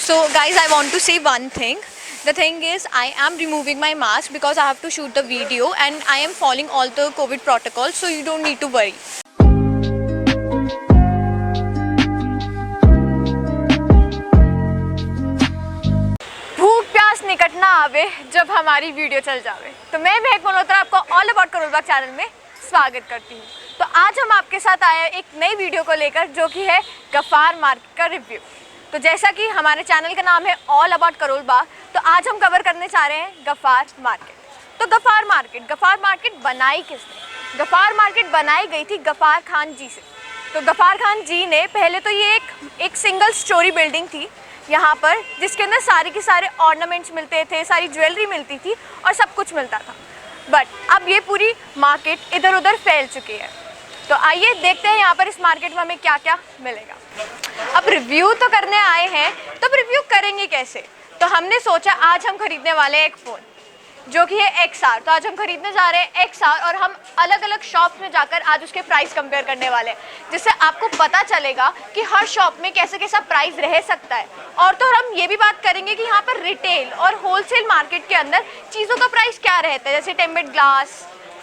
So guys, I want to say one thing. The thing is, I am removing my mask because I have to shoot the video and I am following all the COVID protocols, so you don't need to worry. भूख प्यास निकट ना आवे जब हमारी video चल जावे। तो मैं महक मल्होत्रा आपको all about Karol Bagh channel में स्वागत करती हूँ। तो आज हम आपके साथ आए हैं एक नई वीडियो को लेकर, जो कि है गफ्फार मार्केट का रिव्यू। तो जैसा कि हमारे चैनल का नाम है ऑल अबाउट करोल बाग, तो आज हम कवर करने चाह रहे हैं गफ्फार मार्केट। तो गफ्फार मार्केट बनाई किसने? गफ्फार मार्केट बनाई गई थी गफ्फार खान जी से। तो गफ्फार खान जी ने पहले तो ये एक सिंगल स्टोरी बिल्डिंग थी यहाँ पर, जिसके अंदर सारे के सारे ऑर्नामेंट्स मिलते थे, सारी ज्वेलरी मिलती थी और सब कुछ मिलता था। बट अब ये पूरी मार्केट इधर उधर फैल चुकी है। तो आइए देखते हैं यहाँ पर इस मार्केट में हमें क्या क्या मिलेगा। अब रिव्यू तो करने आए हैं, तो अब रिव्यू करेंगे कैसे? तो हमने सोचा आज हम खरीदने वाले हैं एक फ़ोन, जो कि है XR। तो आज हम खरीदने जा रहे हैं XR और हम अलग अलग शॉप्स में जाकर आज उसके प्राइस कंपेयर करने वाले हैं, जिससे आपको पता चलेगा कि हर शॉप में कैसे कैसा प्राइस रह सकता है। और तो हम ये भी बात करेंगे कि यहाँ पर रिटेल और होलसेल मार्केट के अंदर चीज़ों का प्राइस क्या रहता है, जैसे टेम्पर्ड ग्लास,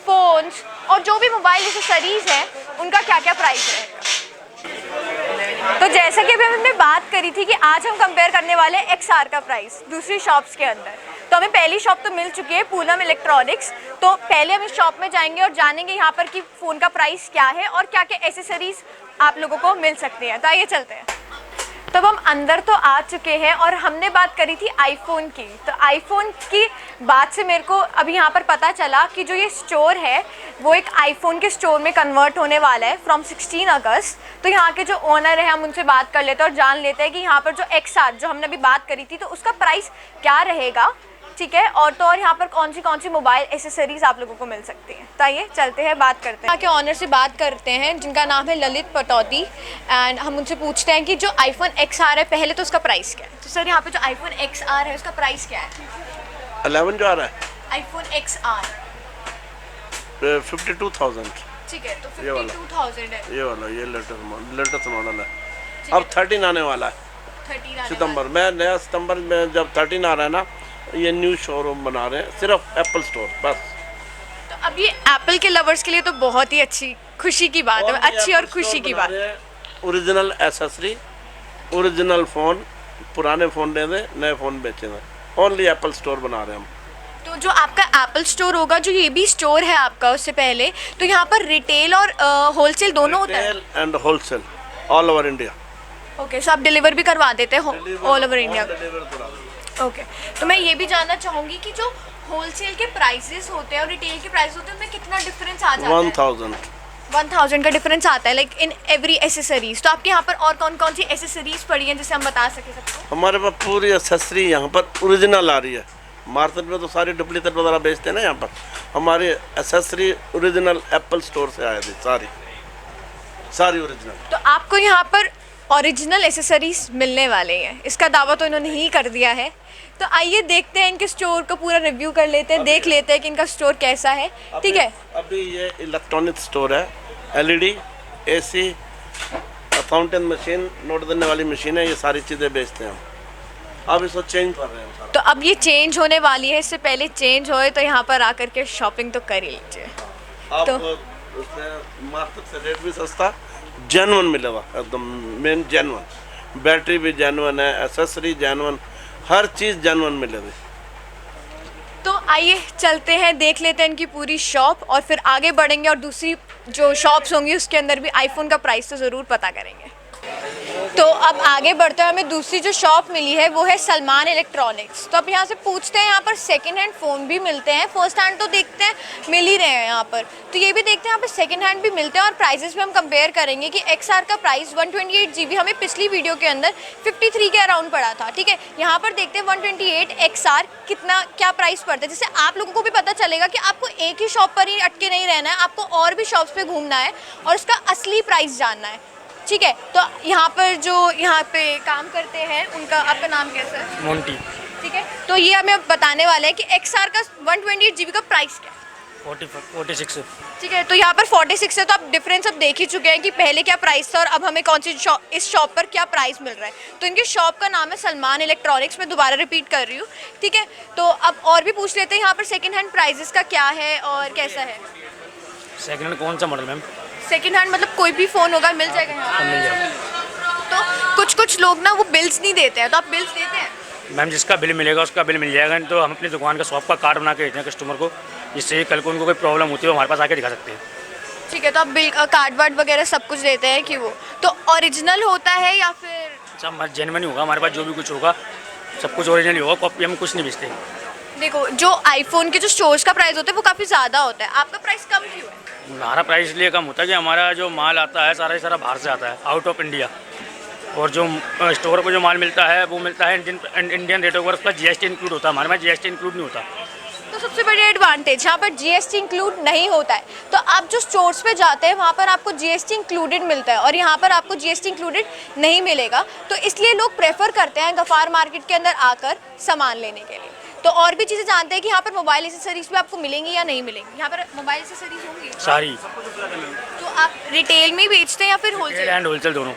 फ़ोन्स और जो भी मोबाइल एक्सेसरीज हैं उनका क्या क्या प्राइस रहेगा। तो जैसा कि अभी हमने बात करी थी कि आज हम कंपेयर करने वाले हैं XR का प्राइस दूसरी शॉप्स के अंदर। तो हमें पहली शॉप तो मिल चुकी है पूनम इलेक्ट्रॉनिक्स। तो पहले हम इस शॉप में जाएंगे और जानेंगे यहाँ पर कि फ़ोन का प्राइस क्या है और क्या क्या एसेसरीज आप लोगों को मिल सकती हैं। तो आइए चलते हैं। तब हम अंदर तो आ चुके हैं और हमने बात करी थी आईफोन की। तो आईफोन की बात से मेरे को अभी यहाँ पर पता चला कि जो ये स्टोर है वो एक आईफोन के स्टोर में कन्वर्ट होने वाला है फ्रॉम 16 अगस्त। तो यहाँ के जो ओनर है हम उनसे बात कर लेते हैं और जान लेते हैं कि यहाँ पर जो XR जो हमने अभी बात करी थी तो उसका प्राइस क्या रहेगा, ठीक है। और तो और यहाँ पर कौन सी मोबाइल एसेसरीज आप लोगों को मिल सकती हैं। तो आइए चलते हैं, बात करते हैं। यहाँ के ऑनर से बात करते हैं जिनका नाम है ललित पटौदी, एंड हम उनसे पूछते हैं कि जो आईफोन XR है पहले तो उसका प्राइस क्या है। तो सर यहाँ पे जो आईफोन XR है उसका प्राइस क्या है? 11 जो आ रहा है आईफोन XR 52,000। ठीक है, तो 52,000 है ये वाला, ये लेटेस्ट मॉडल है। अब 13 आने वाला है 13 सितंबर में, नया सितंबर में जब 13 आ रहा है ना, ये न्यू शोरूम बना रहे हैं सिर्फ एप्पल स्टोर बस। तो अब ये एप्पल के लवर्स के लिए तो बहुत ही अच्छी खुशी की बात है, अच्छी और खुशी की बात है। ओरिजिनल एसेसरी, ओरिजिनल फ़ोन, पुराने फ़ोन दे दें, नए फ़ोन बेचे दें, ओनली एप्पल स्टोर बना रहे हैं हम। तो जो आपका एप्पल स्टोर होगा, जो ये भी स्टोर है आपका उससे पहले, तो यहाँ पर रिटेल और होलसेल दोनों होता है? Retail and wholesale all over India. Okay, so आप डिलीवर भी करवा देते हैं ऑल ओवर इंडिया? ओके, तो मैं ये भी जानना चाहूँगी कि जो होलसेल के प्राइसेस होते हैं और रिटेल के प्राइस होते हैं उनमें कितना डिफरेंस आ जाता है? 1000 का डिफरेंस आता है, लाइक इन एवरी एसेसरीज। तो आपके यहाँ पर और कौन कौन सी एसेसरीज पड़ी हैं जिसे हम बता सके सबको? हमारे पास पूरी एसेसरी यहाँ पर ओरिजिनल आ रही है। मार्केट में तो सारी डुप्लीकेट वगैरह बेचते हैं ना, यहाँ पर हमारी एसेसरी ओरिजिनल एप्पल स्टोर से आई थी, सारी ओरिजिनल। तो आपको यहाँ पर ओरिजिनल एसेसरीज मिलने वाले हैं, इसका दावा तो इन्होंने ही कर दिया है। तो आइए देखते हैं इनके स्टोर का पूरा रिव्यू कर लेते हैं, देख लेते हैं कि इनका स्टोर कैसा है, ठीक है। अभी ये इलेक्ट्रॉनिक स्टोर है, LED, AC, fountain machine, note देने वाली मशीन है, ये सारी चीज़ें बेचते हैं हम। अब इसको चेंज कर रहे हैं। तो अब ये चेंज होने वाली है, इससे पहले चेंज होए तो यहाँ पर आकर के शॉपिंग तो कर ही लीजिए। तो मार्केट से रेट भी सस्ता, जेन्युइन मिलेगा एकदम, मेन जेन्युइन, बैटरी भी जेन्युइन है, एसेसरी जेन्युइन, हर चीज़ जेन्युइन मिलेगी। तो आइए चलते हैं, देख लेते हैं इनकी पूरी शॉप और फिर आगे बढ़ेंगे और दूसरी जो शॉप्स होंगी उसके अंदर भी आईफोन का प्राइस तो ज़रूर पता करेंगे। तो अब आगे बढ़ते हुए हमें दूसरी जो शॉप मिली है वो है सलमान इलेक्ट्रॉनिक्स। तो अब यहाँ से पूछते हैं, यहाँ पर सेकंड हैंड फ़ोन भी मिलते हैं, फर्स्ट हैंड तो देखते हैं मिल ही रहे हैं यहाँ पर, तो ये भी देखते हैं यहाँ पर सेकंड हैंड भी मिलते हैं। और प्राइजेस में हम कंपेयर करेंगे कि XR का प्राइस 128 GB हमें पिछली वीडियो के अंदर 53 के अराउंड पड़ा था, ठीक है। यहाँ पर देखते हैं 128 XR कितना क्या प्राइस पड़ता है, जिससे आप लोगों को भी पता चलेगा कि आपको एक ही शॉप पर ही अटके नहीं रहना है, आपको और भी शॉप्स पर घूमना है और उसका असली प्राइस जानना है, ठीक है। तो यहाँ पर जो यहाँ पे काम करते हैं उनका, आपका नाम कैसा है? मोंटी। ठीक है, तो ये हमें बताने वाले हैं कि XR का 128 GB का प्राइस क्या है। 46। ठीक है, तो यहाँ पर 46 है, तो आप डिफरेंस अब देख ही चुके हैं कि पहले क्या प्राइस था और अब हमें कौन सी इस शॉप पर क्या प्राइस मिल रहा है। तो इनकी शॉप का नाम है सलमान इलेक्ट्रॉनिक्स, मैं दोबारा रिपीट कर रही हूँ। ठीक है, तो अब और भी पूछ लेते हैं यहाँ पर सेकंड हैंड प्राइजेस का क्या है और कैसा है। सेकंड हैंड कौन सा मॉडल मैम? सेकंड हैंड मतलब कोई भी फ़ोन होगा मिल जाएगा यहाँ सब मिल जाएगा। पर। तो कुछ लोग ना वो बिल्स नहीं देते हैं, तो आप बिल्स देते हैं? मैम जिसका बिल मिलेगा उसका बिल मिल जाएगा, नहीं तो हम अपनी दुकान का शॉप का कार्ड बना के देते हैं कस्टमर को, जिससे कल को उनको कोई प्रॉब्लम होती है वो हमारे पास आके दिखा सकते हैं। ठीक है, तो आप बिल कार्ड वार्ड वगैरह सब कुछ देते हैं कि वो तो ओरिजिनल होता है या फिर? सब जेन्युइन ही होगा, हमारे पास जो भी कुछ होगा सब कुछ ओरिजिनल ही होगा, कॉपी हम कुछ नहीं बेचते। देखो, जो आईफोन के जो स्टोर्स का प्राइस होता है वो काफ़ी ज़्यादा होता है, आपका प्राइस कम क्यों है? हमारा प्राइस इसलिए कम होता है कि हमारा जो माल आता है सारा बाहर से आता है, आउट ऑफ इंडिया, और जो स्टोर को जो माल मिलता है वो मिलता है Indian rate of plus GST include होता है, हमारे में जीएसटी इंक्लूड नहीं होता। तो सबसे बड़ी एडवांटेज यहाँ पर जीएसटी इंक्लूड नहीं होता है, तो आप जो स्टोर्स पे जाते हैं वहाँ पर आपको जीएसटी इंक्लूडेड मिलता है और यहाँ पर आपको जीएसटी इंक्लूडेड नहीं मिलेगा, तो इसलिए लोग प्रेफर करते हैं गफ़ार मार्केट के अंदर आकर सामान लेने के लिए। तो और भी चीज़ें जानते हैं कि यहाँ पर मोबाइल एसेसरीज भी आपको मिलेंगी या नहीं मिलेंगी? यहाँ पर मोबाइल एसेसरीज होंगी सारी। तो आप रिटेल में बेचते हैं या फिर होलसेल? एंड होलसेल दोनों।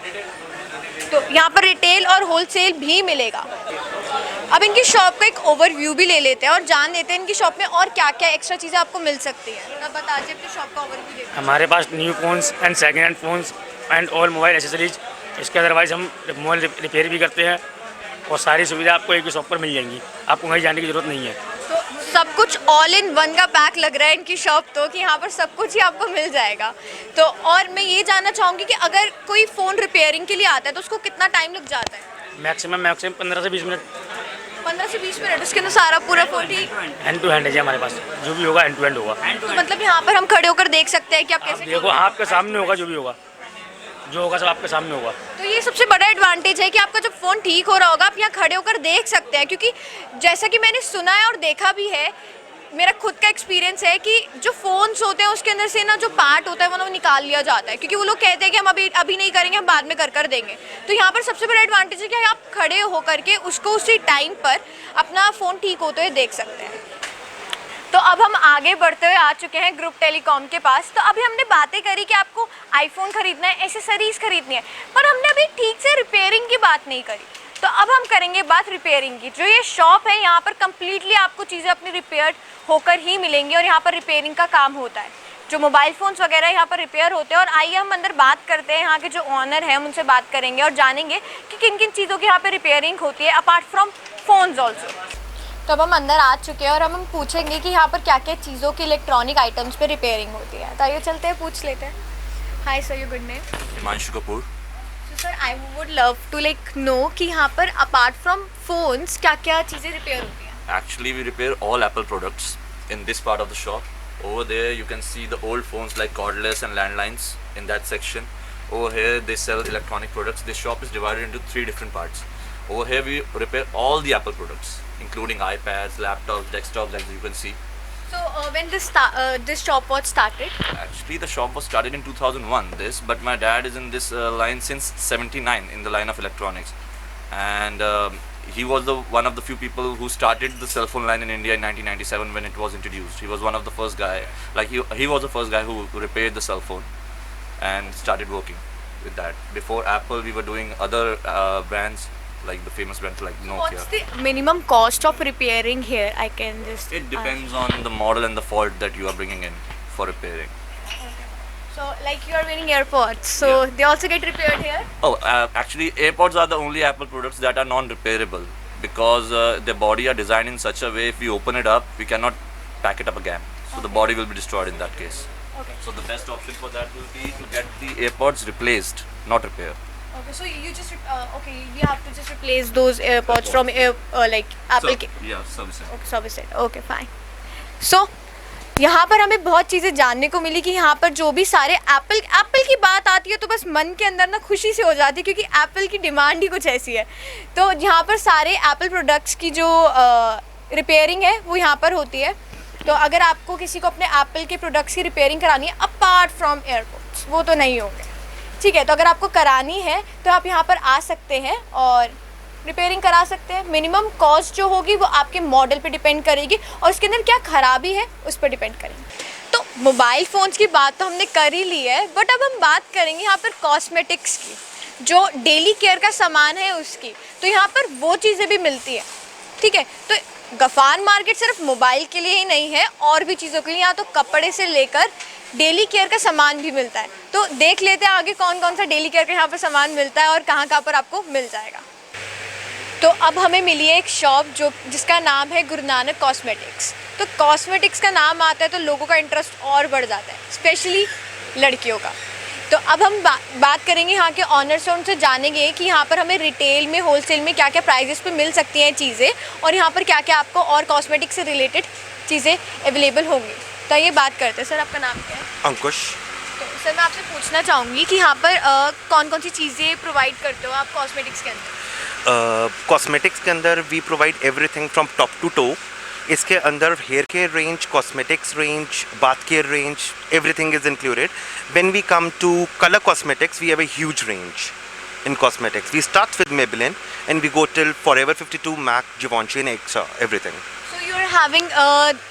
तो यहाँ पर रिटेल और होलसेल भी मिलेगा। अब इनकी शॉप का एक ओवरव्यू भी ले लेते हैं और जान लेते हैं इनकी शॉप में और क्या क्या एक्स्ट्रा चीज़ें आपको मिल सकती हैं। तब बता दीजिए अपनी शॉप का ओवरव्यू देते हैं। हमारे पास new phones and second hand phones and all mobile accessories, इसके अदरवाइज़ हम मोबाइल रिपेयर भी करते हैं और सारी सुविधा आपको एक ही शॉप पर मिल जाएंगी, आपको कहीं जाने की ज़रूरत नहीं है। तो सब कुछ ऑल इन वन का पैक लग रहा है इनकी शॉप, तो कि यहाँ पर सब कुछ ही आपको मिल जाएगा। तो और मैं ये जानना चाहूँगी कि अगर कोई फ़ोन रिपेयरिंग के लिए आता है तो उसको कितना टाइम लग जाता है? मैक्सिमम 15 से 20 मिनट। 15 से 20 मिनट, उसके अंदर सारा पूरा फ़ोन ठीक? हैंड टू हैंड है जी हमारे पास, जो भी होगा हैंड टू हैंड होगा। तो मतलब यहाँ पर हम खड़े होकर देख सकते हैं कि आप कैसे? देखो आपके सामने होगा, जो भी होगा, जो होगा सब आपके सामने होगा। तो ये सबसे बड़ा एडवांटेज है कि आपका जब फ़ोन ठीक हो रहा होगा आप यहाँ खड़े होकर देख सकते हैं, क्योंकि जैसा कि मैंने सुना है और देखा भी है, मेरा खुद का एक्सपीरियंस है कि जो फ़ोन्स होते हैं उसके अंदर से ना जो पार्ट होता है वो ना निकाल लिया जाता है, क्योंकि वो लोग कहते हैं कि हम अभी नहीं करेंगे, हम बाद में कर देंगे। तो यहाँ पर सबसे बड़ा एडवांटेज है कि आप खड़े होकर के उसको उसी टाइम पर अपना फ़ोन ठीक होते हुए देख सकते हैं। तो अब हम आगे बढ़ते हुए आ चुके हैं ग्रुप टेलीकॉम के पास। तो अभी हमने बातें करी कि आपको आईफोन खरीदना है, एसेसरीज खरीदनी है, पर हमने अभी ठीक से रिपेयरिंग की बात नहीं करी। तो अब हम करेंगे बात रिपेयरिंग की। जो ये शॉप है यहाँ पर कम्प्लीटली आपको चीज़ें अपनी रिपेयर होकर ही मिलेंगी और यहाँ पर रिपेयरिंग का काम होता है। जो मोबाइल फ़ोन्स वगैरह यहाँ पर रिपेयर होते हैं। और आइए हम अंदर बात करते हैं, यहाँ के जो ऑनर हैं हम उनसे बात करेंगे और जानेंगे कि किन किन चीज़ों की यहाँ पर रिपेयरिंग होती है अपार्ट फ्रॉम फ़ोन्स ऑल्सो। तो अब हम अंदर आ चुके हैं और हम पूछेंगे कि यहाँ पर क्या क्या चीज़ों की इलेक्ट्रॉनिक आइटम्स पे रिपेयरिंग होती है। तो आइए चलते हैं, पूछ लेते हैं। Hi sir, your good name? Himanshu Kapoor. तो sir I would love to know कि यहाँ पर अपार्ट फ्रॉम फोन्स क्या क्या चीज़ें रिपेयर होती हैं? Actually, we repair all Apple products in this part of the shop. Over there, you can see the old phones like cordless and landlines in that section. Over here, they sell electronic products. This shop is divided into 3 different parts. Over here, we repair all the Apple products, including iPads, laptops, desktops, as you can see. So when this shop was started? Actually, the shop was started in 2001. But my dad is in this line since '79 in the line of electronics, and he was one of the few people who started the cell phone line in India in 1997 when it was introduced. He was one of the first guy. Like he was the first guy who repaired the cell phone and started working with that. Before Apple, we were doing other brands. Like the famous brands like Nokia. What's the minimum cost of repairing here? I can just. It depends on the model and the fault that you are bringing in for repairing. So like you are wearing AirPods, so Yeah. they also get repaired here? Oh, actually, AirPods are the only Apple products that are non-repairable because their body are designed in such a way. If we open it up, we cannot pack it up again. So the body will be destroyed in that case. Okay. So the best option for that will be to get the AirPods replaced, not repair. Okay, so you just you have to just replace those AirPods from like Apple. Yeah, service. Okay, service it. Okay, fine. So यहाँ पर हमें बहुत चीज़ें जानने को मिली कि यहाँ पर जो भी सारे एप्पल की बात आती है तो बस मन के अंदर ना खुशी से हो जाती है, क्योंकि एप्पल की डिमांड ही कुछ ऐसी है। तो यहाँ पर सारे एप्पल प्रोडक्ट्स की जो रिपेयरिंग है वो यहाँ पर होती है। तो अगर आपको किसी को अपने एप्पल के प्रोडक्ट्स की रिपेयरिंग करानी है अपार्ट फ्रॉम एयरपोर्ट्स, वो तो नहीं होंगे, ठीक है। तो अगर आपको करानी है तो आप यहाँ पर आ सकते हैं और रिपेयरिंग करा सकते हैं। मिनिमम कॉस्ट जो होगी वो आपके मॉडल पे डिपेंड करेगी और उसके अंदर क्या खराबी है उस पर डिपेंड करेगी। तो मोबाइल फ़ोन्स की बात तो हमने कर ही ली है, बट अब हम बात करेंगे यहाँ पर कॉस्मेटिक्स की, जो डेली केयर का सामान है उसकी। तो यहाँ पर वो चीज़ें भी मिलती है, ठीक है। तो गफ़ार मार्केट सिर्फ मोबाइल के लिए ही नहीं है, और भी चीज़ों के लिए। यहाँ तो कपड़े से लेकर डेली केयर का सामान भी मिलता है। तो देख लेते हैं आगे कौन कौन सा डेली केयर का यहाँ पर सामान मिलता है और कहाँ कहाँ पर आपको मिल जाएगा। तो अब हमें मिली है एक शॉप जिसका नाम है गुरु नानक कॉस्मेटिक्स। तो कॉस्मेटिक्स का नाम आता है तो लोगों का इंटरेस्ट और बढ़ जाता है, स्पेशली लड़कियों का। तो अब हम बात करेंगे यहाँ के ऑनर से, उनसे जानेंगे कि यहाँ पर हमें रिटेल में, होलसेल में क्या क्या प्राइजेस पे मिल सकती हैं चीज़ें, और यहाँ पर क्या क्या आपको और कॉस्मेटिक्स से रिलेटेड चीज़ें अवेलेबल होंगी। तो ये बात करते हैं। सर, आपका नाम क्या है? अंकुश। तो सर, मैं आपसे पूछना चाहूँगी कि यहाँ पर कौन कौन सी चीज़ें प्रोवाइड करते हो आप कॉस्मेटिक्स के अंदर? कॉस्मेटिक्स के अंदर we provide everything from top to toe. इसके अंदर hair care range, cosmetics range, bath care range, everything is included. When we come to colour cosmetics, we have a huge range in cosmetics. We start with Maybelline and we go till Forever 52, MAC, Givenchy and Extra, everything. So you are having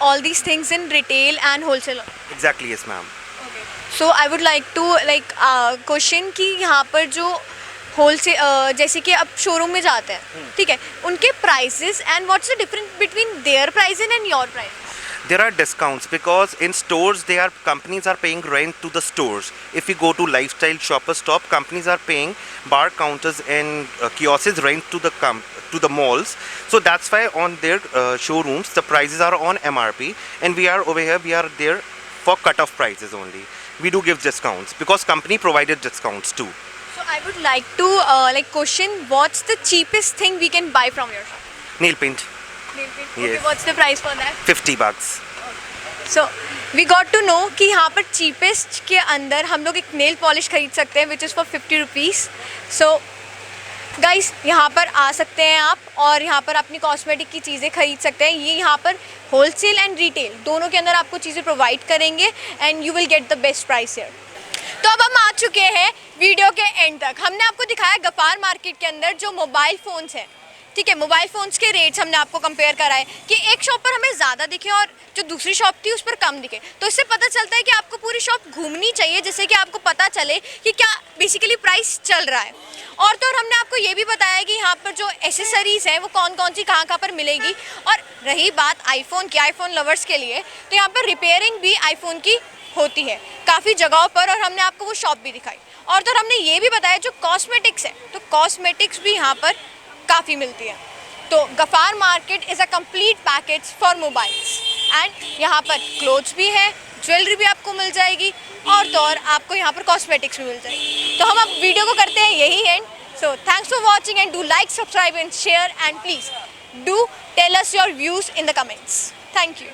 all these things in retail and wholesale. Exactly, yes ma'am. Okay. So I would like to question कि यहाँ पर जो wholesale, जैसे कि अब showroom में जाते हैं, ठीक है, उनके prices and what's the difference between their prices and your price? There are discounts because in stores companies are paying rent to the stores. If we go to Lifestyle, Shoppers Stop, companies are paying bar counters and kiosks rent to the malls. So that's why on their showrooms the prices are on MRP, and we are over here, we are there for cut-off prices only. We do give discounts because company provided discounts too. So I would like to question what's the cheapest thing we can buy from your shop? Nail paint, Okay, Yes. what's the price for that? $50. So we got to know कि यहाँ पर cheapest के अंदर हम लोग एक nail polish खरीद सकते हैं which is for 50 rupees. So guys, यहाँ पर आ सकते हैं आप और यहाँ पर अपनी कॉस्मेटिक की चीज़ें खरीद सकते हैं। ये यहाँ पर होलसेल एंड रिटेल दोनों के अंदर आपको चीज़ें प्रोवाइड करेंगे and you will get the best price here. तो अब हम आ चुके हैं वीडियो के एंड तक। हमने आपको दिखाया गफ़ार मार्केट के अंदर जो मोबाइल फ़ोन्स हैं, ठीक है, मोबाइल फ़ोन्स के रेट्स हमने आपको कंपेयर कराए कि एक शॉप पर हमें ज़्यादा दिखे और जो दूसरी शॉप थी उस पर कम दिखे। तो इससे पता चलता है कि आपको पूरी शॉप घूमनी चाहिए जिससे कि आपको पता चले कि क्या बेसिकली प्राइस चल रहा है। और तो और हमने आपको ये भी बताया कि यहाँ पर जो एसेसरीज़ हैं वो कौन कौन सी कहाँ पर मिलेगी। और रही बात आईफोन की, आईफोन लवर्स के लिए, तो यहाँ पर रिपेयरिंग भी आईफोन की होती है काफ़ी जगहों पर, और हमने आपको वो शॉप भी दिखाई। और तो हमने ये भी बताया जो कॉस्मेटिक्स है, तो कॉस्मेटिक्स भी यहाँ पर काफ़ी मिलती है। तो Ghaffar market is a complete package for mobiles, and यहाँ पर क्लोथ्स भी है, ज्वेलरी भी आपको मिल जाएगी, और तो और आपको यहाँ पर कॉस्मेटिक्स भी मिल जाएगी। तो हम अब वीडियो को करते हैं यही end. So thanks for watching and do like, subscribe and share, and please do tell us your views in the comments. Thank you.